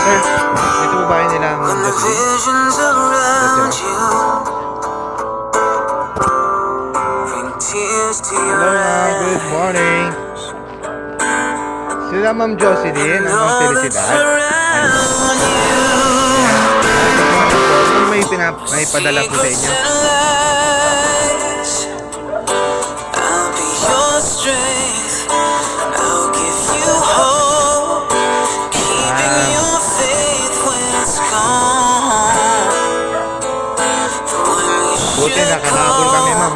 Sir, ito po bahay nila ang Hello ma'am, good morning. Sila Ma'am Jocelyn, ang mga felicidad. May padala po sa inyo. Buti nakahabol kami ma'am.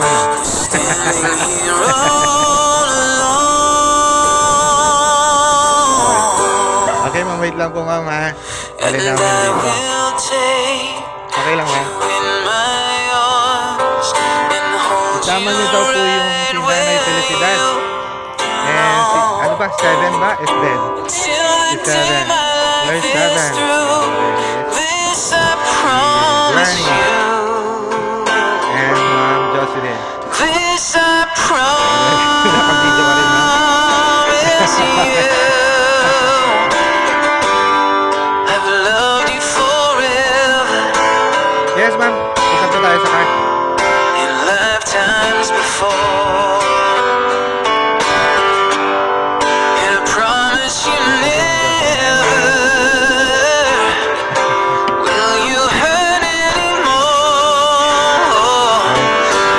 Okay ma'am, wait lang po ma'am ha. Alin namin dito. Okay lang ma'am. Isama niyo daw po yung si Nanay Felicidad. And si, ano ba? 7 ba? It's Ben. Si 7. Where's 7? Granny. And Ma'am Jocelyn. Nakabidyo ka rin ha. Yes ma'am. Isa po tayo sa card. Times before, and I promise you never will you hurt anymore.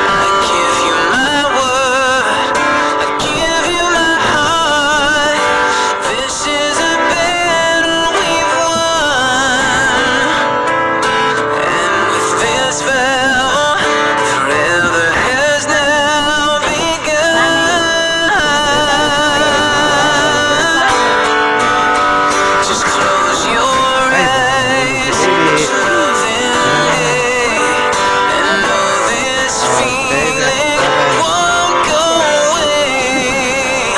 I give you my word, I give you my heart. This is a battle we've won, and with this vow forever has now begun. Just close your eyes, love and day, and know this feeling won't go away.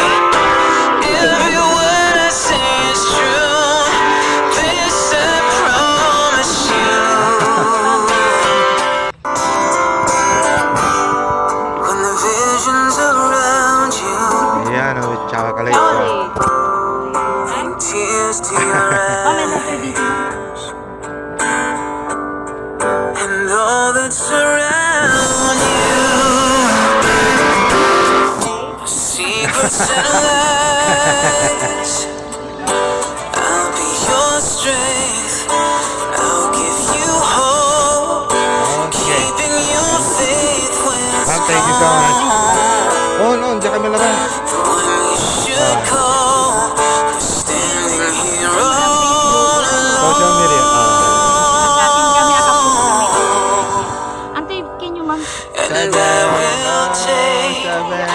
Every word I say is true, this I promise you. When the visions around you Ayan, oh, tsaka kalay ko. bring tears to your eyes, and all that's around you, secrets and lies. I'll be your strength, I'll give you hope, Okay. keeping your faith when it's Ma'am, thank you so much. gone. Oh, no, diyan kami laban. When you should call, I'm standing here all Social media. alone. Antay, can you ma'am? And I will take Seven.